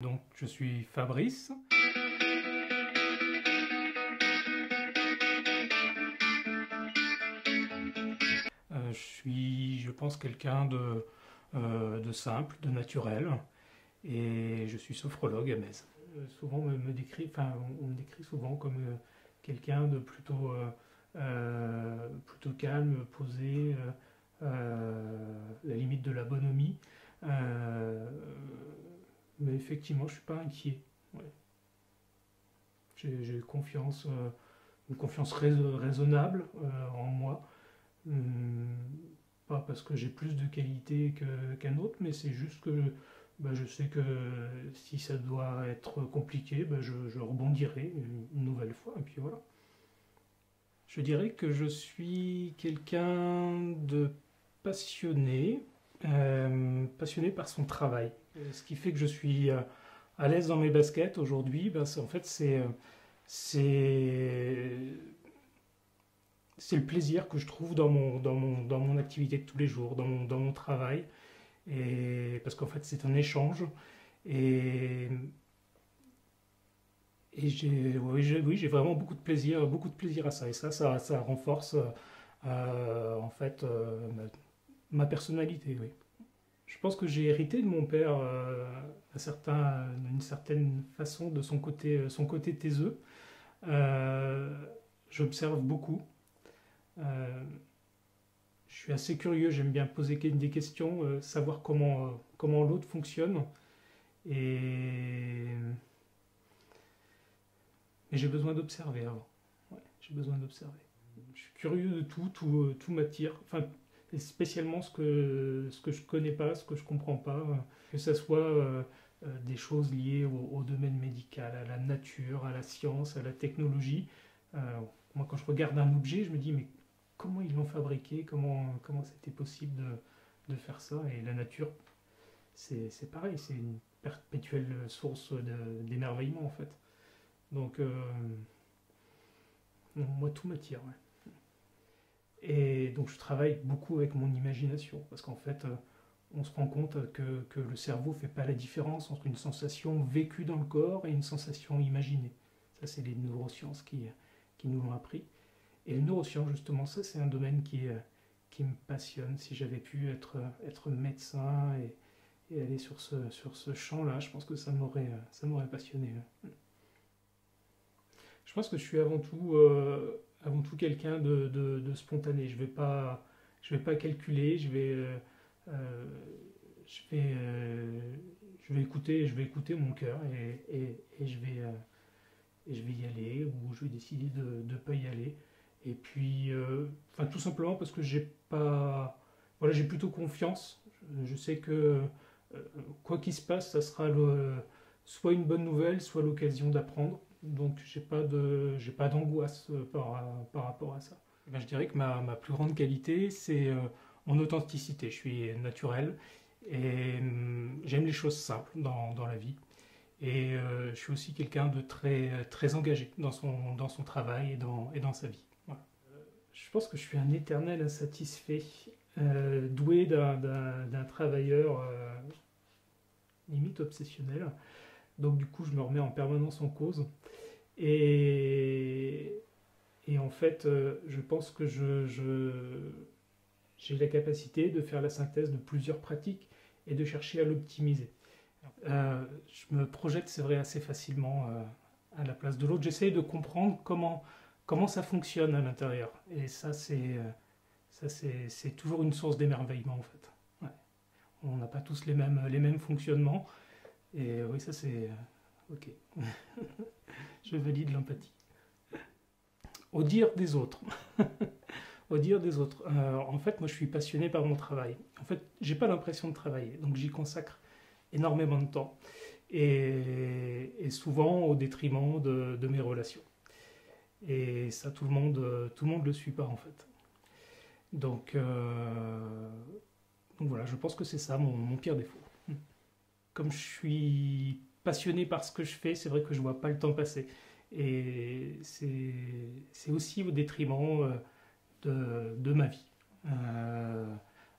Donc, je suis Fabrice. Je suis, je pense, quelqu'un de simple, de naturel, et je suis sophrologue à Metz. Souvent, on me décrit souvent comme quelqu'un de plutôt calme, posé, la limite de la bonhomie. Euh, mais effectivement, je suis pas inquiet. Ouais. J'ai confiance, une confiance raisonnable en moi. Hum, Pas parce que j'ai plus de qualité qu'un autre, mais c'est juste que je sais que si ça doit être compliqué, je rebondirai une nouvelle fois, et puis voilà. Je dirais que je suis quelqu'un de passionné, passionné par son travail. Ce qui fait que je suis à l'aise dans mes baskets aujourd'hui, en fait, c'est c'est le plaisir que je trouve dans mon activité de tous les jours, dans mon travail. Et, parce qu'en fait, c'est un échange. Et, oui, j'ai vraiment beaucoup de plaisir à ça. Et ça renforce en fait ma personnalité. Oui. Je pense que j'ai hérité de mon père d'une certaine façon de son côté taiseux. Euh, J'observe beaucoup. Euh, je suis assez curieux, j'aime bien poser des questions, savoir comment l'autre fonctionne. Et... Mais j'ai besoin d'observer avant. Ouais, j'ai besoin d'observer. Je suis curieux de tout m'attire. Enfin, et spécialement ce que je connais pas, ce que je comprends pas. Que ce soit des choses liées au domaine médical, à la nature, à la science, à la technologie. Euh, Moi, quand je regarde un objet, je me dis, mais comment ils l'ont fabriqué, comment c'était possible de faire ça. Et la nature, c'est pareil, c'est une perpétuelle source d'émerveillement en fait. Donc, moi, tout m'attire. Ouais. Et donc, je travaille beaucoup avec mon imagination, parce qu'en fait, on se rend compte que le cerveau ne fait pas la différence entre une sensation vécue dans le corps et une sensation imaginée. Ça, c'est les neurosciences qui nous l'ont appris. Et les neurosciences, justement, ça, c'est un domaine qui me passionne. Si j'avais pu être médecin et aller sur ce champ-là, je pense que ça m'aurait passionné. Je pense que je suis avant tout quelqu'un de spontané. Je vais pas calculer, euh, je vais écouter mon cœur et je vais y aller ou je vais décider de ne pas y aller. Et puis, enfin, tout simplement parce que voilà, j'ai plutôt confiance. Je sais que quoi qu'il se passe, ça sera soit une bonne nouvelle, soit l'occasion d'apprendre. Donc, j'ai pas d'angoisse par rapport à ça. Eh ben, je dirais que ma plus grande qualité, c'est mon authenticité. Je suis naturel et j'aime les choses simples dans la vie. Et je suis aussi quelqu'un de très engagé dans son travail et dans sa vie. Voilà. Je pense que je suis un éternel insatisfait, doué d'un travailleur limite obsessionnel. Donc du coup, je me remets en permanence en cause. Et, et en fait, je pense que j'ai la capacité de faire la synthèse de plusieurs pratiques et de chercher à l'optimiser. Je me projette, c'est vrai, assez facilement à la place de l'autre. J'essaye de comprendre comment ça fonctionne à l'intérieur. Et c'est toujours une source d'émerveillement, en fait. Ouais. On n'a pas tous les mêmes fonctionnements. Et oui, ça c'est... ok. Je valide l'empathie. Au dire des autres. Au dire des autres. En fait, moi, je suis passionné par mon travail. En fait, j'ai pas l'impression de travailler. Donc, j'y consacre énormément de temps. Et souvent au détriment de mes relations. Et ça, tout le monde le suit pas en fait. Donc, donc voilà, je pense que c'est ça mon pire défaut. Comme je suis passionné par ce que je fais, c'est vrai que je vois pas le temps passer. Et c'est aussi au détriment de ma vie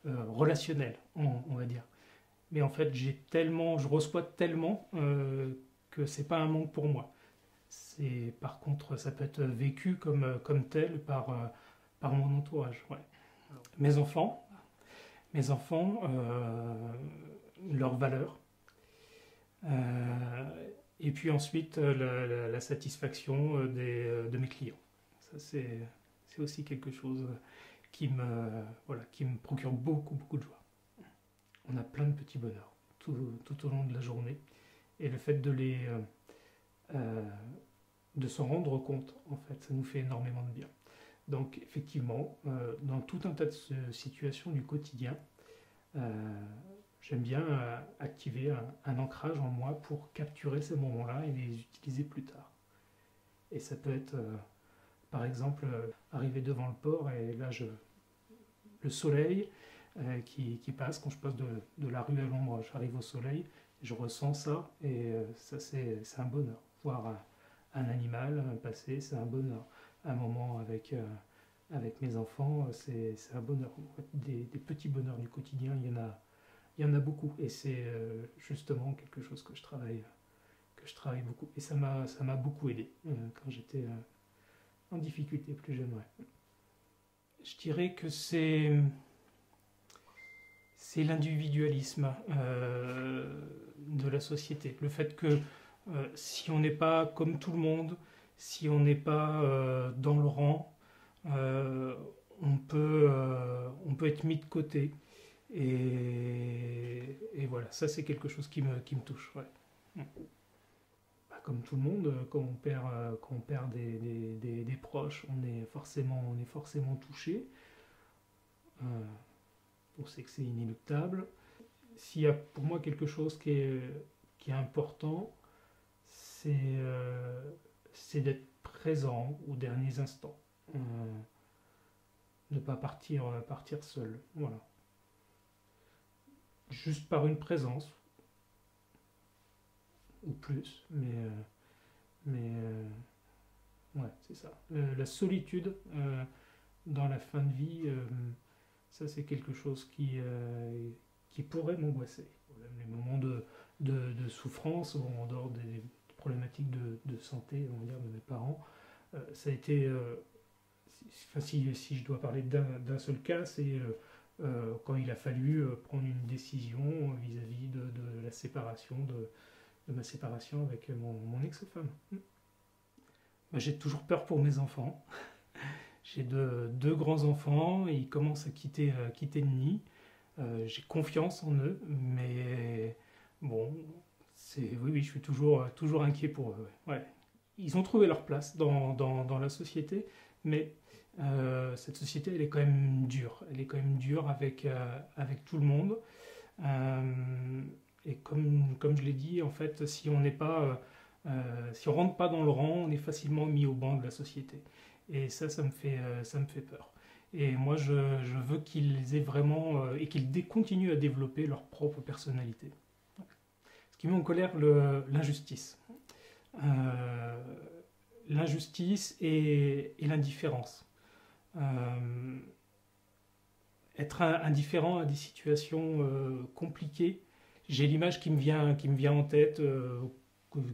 relationnelle, on va dire. mais en fait je reçois tellement que c'est pas un manque pour moi. Par contre, ça peut être vécu comme tel par mon entourage. Ouais. Mes enfants, mes enfants, leurs valeurs, et puis ensuite la satisfaction de mes clients. Ça, c'est aussi quelque chose qui me procure beaucoup, beaucoup de joie. On a plein de petits bonheurs tout au long de la journée. Et le fait de s'en rendre compte, en fait, ça nous fait énormément de bien. Donc, effectivement, dans tout un tas de situations du quotidien, j'aime bien activer un ancrage en moi pour capturer ces moments-là et les utiliser plus tard. Et ça peut être, par exemple, arriver devant le port et là, le soleil qui passe, quand je passe de la rue à l'ombre, j'arrive au soleil, je ressens ça et ça, c'est un bonheur. Voir un animal passer, c'est un bonheur. Un moment avec mes enfants, c'est un bonheur. Des petits bonheurs du quotidien, il y en a beaucoup. Et c'est justement quelque chose que je travaille beaucoup. Et ça m'a beaucoup aidé quand j'étais en difficulté plus jeune. Ouais. Je dirais que c'est l'individualisme de la société. Le fait que si on n'est pas comme tout le monde, si on n'est pas dans le rang, euh, on peut être mis de côté. Et voilà, ça c'est quelque chose qui me touche. Ouais. Bah, comme tout le monde, quand on perd des proches, on est forcément touché. Euh, on sait que c'est inéluctable. S'il y a pour moi quelque chose qui est important, c'est d'être présent aux derniers instants. Ne pas partir seul. Voilà. Juste par une présence, ou plus, ouais, c'est ça. La solitude dans la fin de vie, ça c'est quelque chose qui pourrait m'angoisser. Les moments de souffrance, en dehors des problématiques de santé, on va dire, de mes parents, ça a été, si je dois parler d'un seul cas, c'est quand il a fallu prendre une décision vis-à-vis de la séparation, de ma séparation avec mon ex-femme. Bah, j'ai toujours peur pour mes enfants. J'ai deux grands-enfants, et ils commencent à quitter le nid. J'ai confiance en eux, mais bon, oui, je suis toujours inquiet pour eux. Ouais. Ouais. Ils ont trouvé leur place dans la société, mais cette société, elle est quand même dure. Elle est quand même dure avec tout le monde. Et comme je l'ai dit, en fait, si on rentre pas dans le rang, on est facilement mis au banc de la société. Et ça me fait peur. Et moi, je veux qu'ils aient vraiment et qu'ils continuent à développer leur propre personnalité. Ce qui met en colère l'injustice. L'injustice et l'indifférence. Être indifférent à des situations compliquées. J'ai l'image qui me vient en tête,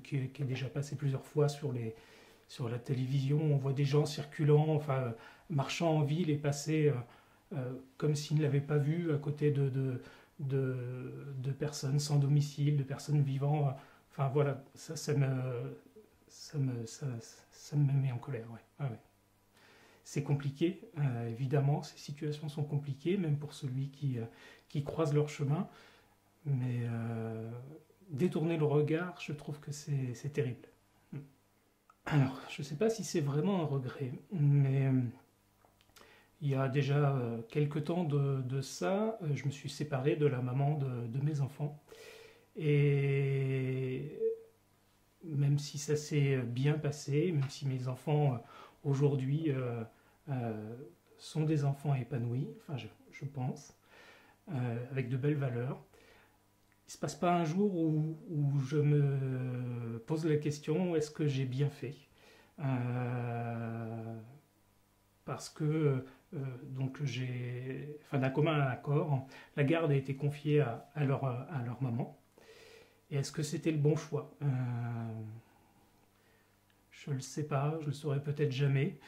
qui est déjà passée plusieurs fois sur la télévision. On voit des gens circulant, enfin, marchant en ville et passer comme s'ils ne l'avaient pas vu à côté de personnes sans domicile, de personnes vivant. Enfin voilà, ça me met en colère. Ouais. Ah ouais. C'est compliqué, évidemment, ces situations sont compliquées, même pour celui qui croise leur chemin. Mais détourner le regard, je trouve que c'est terrible. Alors, je ne sais pas si c'est vraiment un regret, mais il y a déjà quelques temps de ça, je me suis séparé de la maman de mes enfants. Et même si ça s'est bien passé, même si mes enfants aujourd'hui sont des enfants épanouis, enfin je pense, avec de belles valeurs, il ne se passe pas un jour où je me pose la question, est-ce que j'ai bien fait? Parce que Donc enfin, d'un commun accord, la garde a été confiée à leur maman. Et est-ce que c'était le bon choix? Je ne le sais pas, je le saurai peut-être jamais.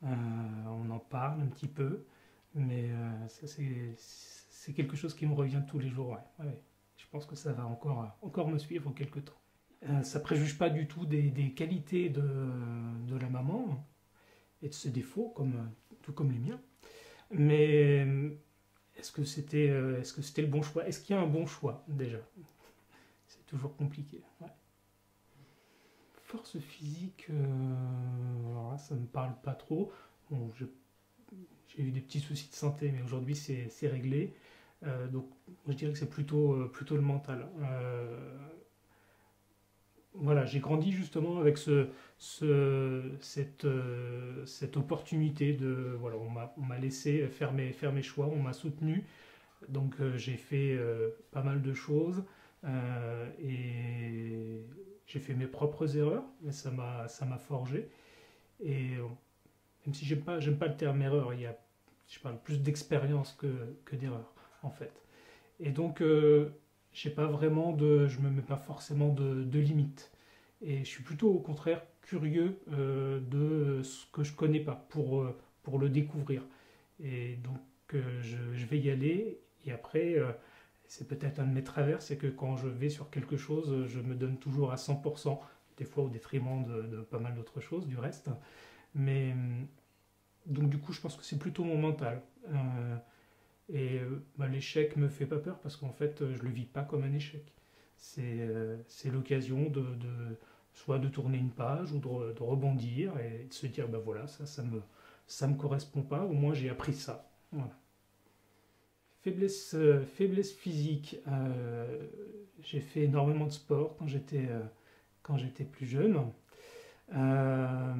On en parle un petit peu, mais ça c'est quelque chose qui me revient tous les jours. Ouais. Ouais. Je pense que ça va encore me suivre quelque temps. Ça préjuge pas du tout des qualités de la maman et de ses défauts, tout comme les miens. Mais est-ce que c'était le bon choix? Est-ce qu'il y a un bon choix déjà? C'est toujours compliqué. Ouais. Force physique, alors là, ça me parle pas trop. Bon, j'ai eu des petits soucis de santé, mais aujourd'hui c'est réglé. Donc je dirais que c'est plutôt le mental. Voilà, j'ai grandi justement avec cette opportunité voilà, on m'a laissé faire mes choix, on m'a soutenu, donc j'ai fait pas mal de choses et j'ai fait mes propres erreurs, mais ça m'a forgé. Et même si j'aime pas le terme erreur, je parle plus d'expérience que d'erreur en fait. Et donc je me mets pas forcément de limites. Et je suis plutôt au contraire curieux de ce que je connais pas pour le découvrir. Et donc je vais y aller. Et après, c'est peut-être un de mes travers, c'est que quand je vais sur quelque chose, je me donne toujours à 100%, des fois au détriment de pas mal d'autres choses, du reste. Mais donc du coup, je pense que c'est plutôt mon mental. L'échec me fait pas peur parce qu'en fait, je le vis pas comme un échec. C'est l'occasion soit de tourner une page ou de rebondir et de se dire, ben voilà, ça me correspond pas, au moins j'ai appris ça. Voilà. Faiblesse physique, j'ai fait énormément de sport quand j'étais plus jeune. Euh,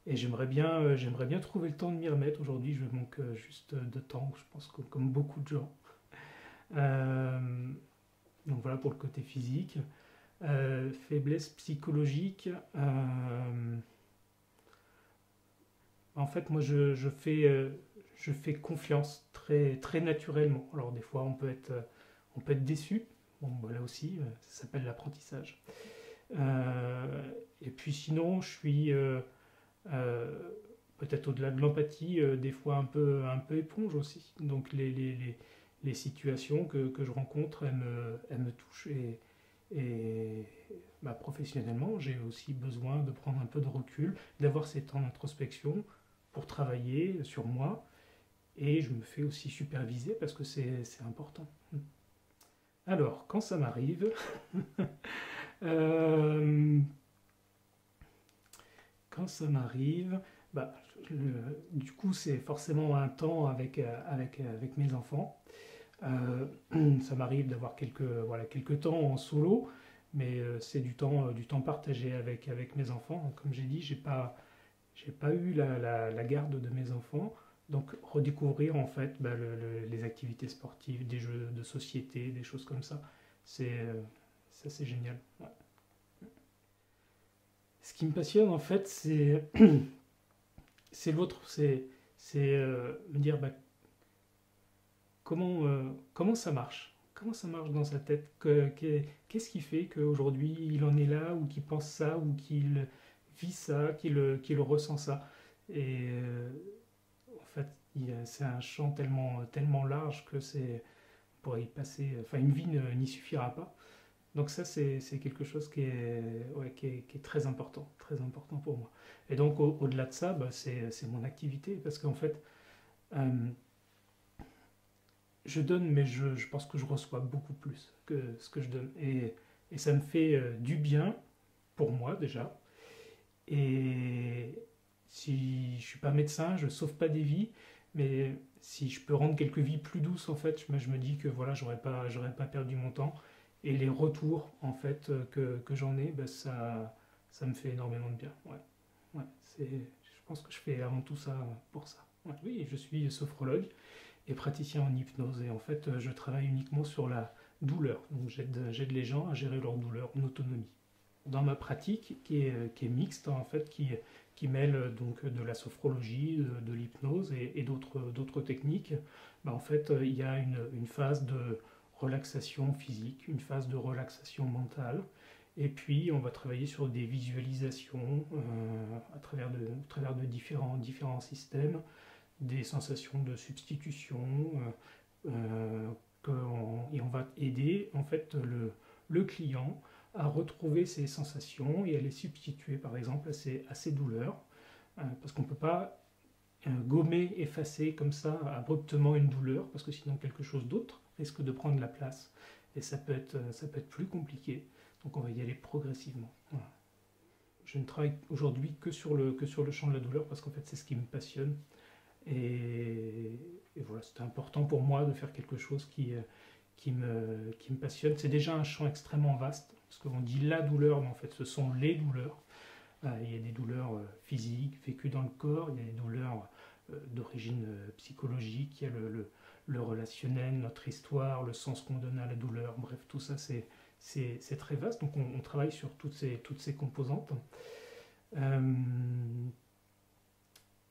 et j'aimerais bien trouver le temps de m'y remettre. Aujourd'hui, je manque juste de temps, je pense que comme beaucoup de gens. Euh, donc voilà pour le côté physique. Faiblesse psychologique. En fait, moi, je fais confiance très, très naturellement. Alors, des fois, on peut être déçu. Bon, bah, là aussi, ça s'appelle l'apprentissage. Et puis, sinon, je suis euh, peut-être au-delà de l'empathie, des fois un peu éponge aussi. Donc, les situations que je rencontre, elles me touchent. Et professionnellement, j'ai aussi besoin de prendre un peu de recul, d'avoir ces temps d'introspection pour travailler sur moi. Et je me fais aussi superviser parce que c'est important. Alors, quand ça m'arrive, euh, quand ça m'arrive, bah, du coup, c'est forcément un temps avec mes enfants. Ça m'arrive d'avoir quelques temps en solo, mais c'est du temps partagé avec mes enfants. Comme j'ai dit, j'ai pas eu la garde de mes enfants, donc redécouvrir en fait les activités sportives, des jeux de société, des choses comme ça, ça c'est génial. Ouais. Ce qui me passionne en fait, c'est l'autre, c'est me dire comment ça marche. Comment ça marche dans sa tête? Qu'est-ce qui fait qu'aujourd'hui il en est là, ou qu'il pense ça, ou qu'il vit ça, qu'il ressent ça? Et en fait, c'est un champ tellement, tellement large que on pourrait y passer, enfin une vie n'y suffira pas. Donc ça, c'est quelque chose ouais, qui est très important pour moi. Et donc au-delà de ça, c'est mon activité, parce qu'en fait, euh, je donne, mais je pense que je reçois beaucoup plus que ce que je donne. Et ça me fait du bien pour moi déjà. Et si je suis pas médecin, je sauve pas des vies, mais si je peux rendre quelques vies plus douces, en fait, je me dis que voilà, j'aurais pas perdu mon temps. Et les retours, en fait, que j'en ai, ça me fait énormément de bien. Ouais, ouais, je pense que je fais avant tout ça pour ça. Ouais, oui, je suis sophrologue et praticien en hypnose. Et en fait, je travaille uniquement sur la douleur. Donc j'aide les gens à gérer leur douleur en autonomie. dans ma pratique qui est mixte en fait, qui mêle donc de la sophrologie, de l'hypnose et d'autres techniques, bah, en fait il y a une phase de relaxation physique, une phase de relaxation mentale, et puis on va travailler sur des visualisations à travers de différents systèmes, des sensations de substitution, et on va aider en fait le client à retrouver ses sensations et à les substituer par exemple à ses douleurs, parce qu'on ne peut pas gommer, effacer comme ça abruptement une douleur, parce que sinon quelque chose d'autre risque de prendre la place, et ça peut être plus compliqué, donc on va y aller progressivement. Voilà. Je ne travaille aujourd'hui que sur le champ de la douleur, parce qu'en fait c'est ce qui me passionne, et voilà, c'était important pour moi de faire quelque chose qui me passionne. C'est déjà un champ extrêmement vaste, parce qu'on dit la douleur, mais en fait ce sont les douleurs. Il y a des douleurs physiques vécues dans le corps, il y a des douleurs d'origine psychologique, il y a le relationnel, notre histoire, le sens qu'on donne à la douleur, bref, tout ça c'est très vaste, donc on travaille sur toutes ces composantes.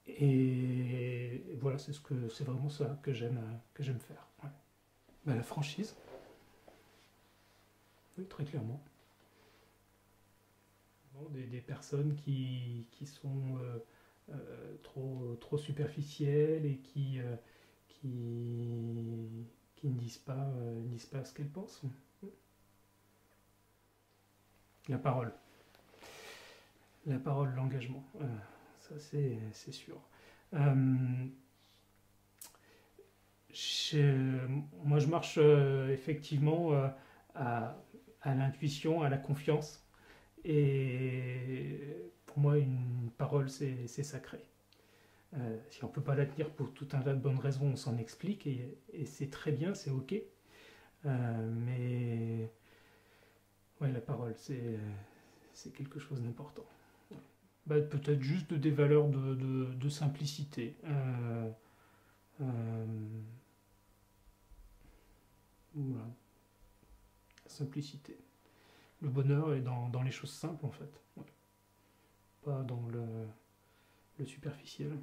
Et voilà, c'est vraiment ça que j'aime faire. Ouais. Ben, la franchise, oui, très clairement. Bon, des personnes qui sont trop superficielles et qui ne disent pas ce qu'elles pensent. La parole. La parole, l'engagement. Ça, c'est sûr. Euh, Moi, je marche effectivement à, à l'intuition, à la confiance. Et pour moi, une parole, c'est sacré. Si on ne peut pas la tenir pour tout un tas de bonnes raisons, on s'en explique et c'est très bien, c'est ok. Mais ouais, la parole, c'est quelque chose d'important. Bah, peut-être juste des valeurs de simplicité. Euh, voilà, simplicité. Le bonheur est dans les choses simples en fait, ouais. Pas dans le superficiel.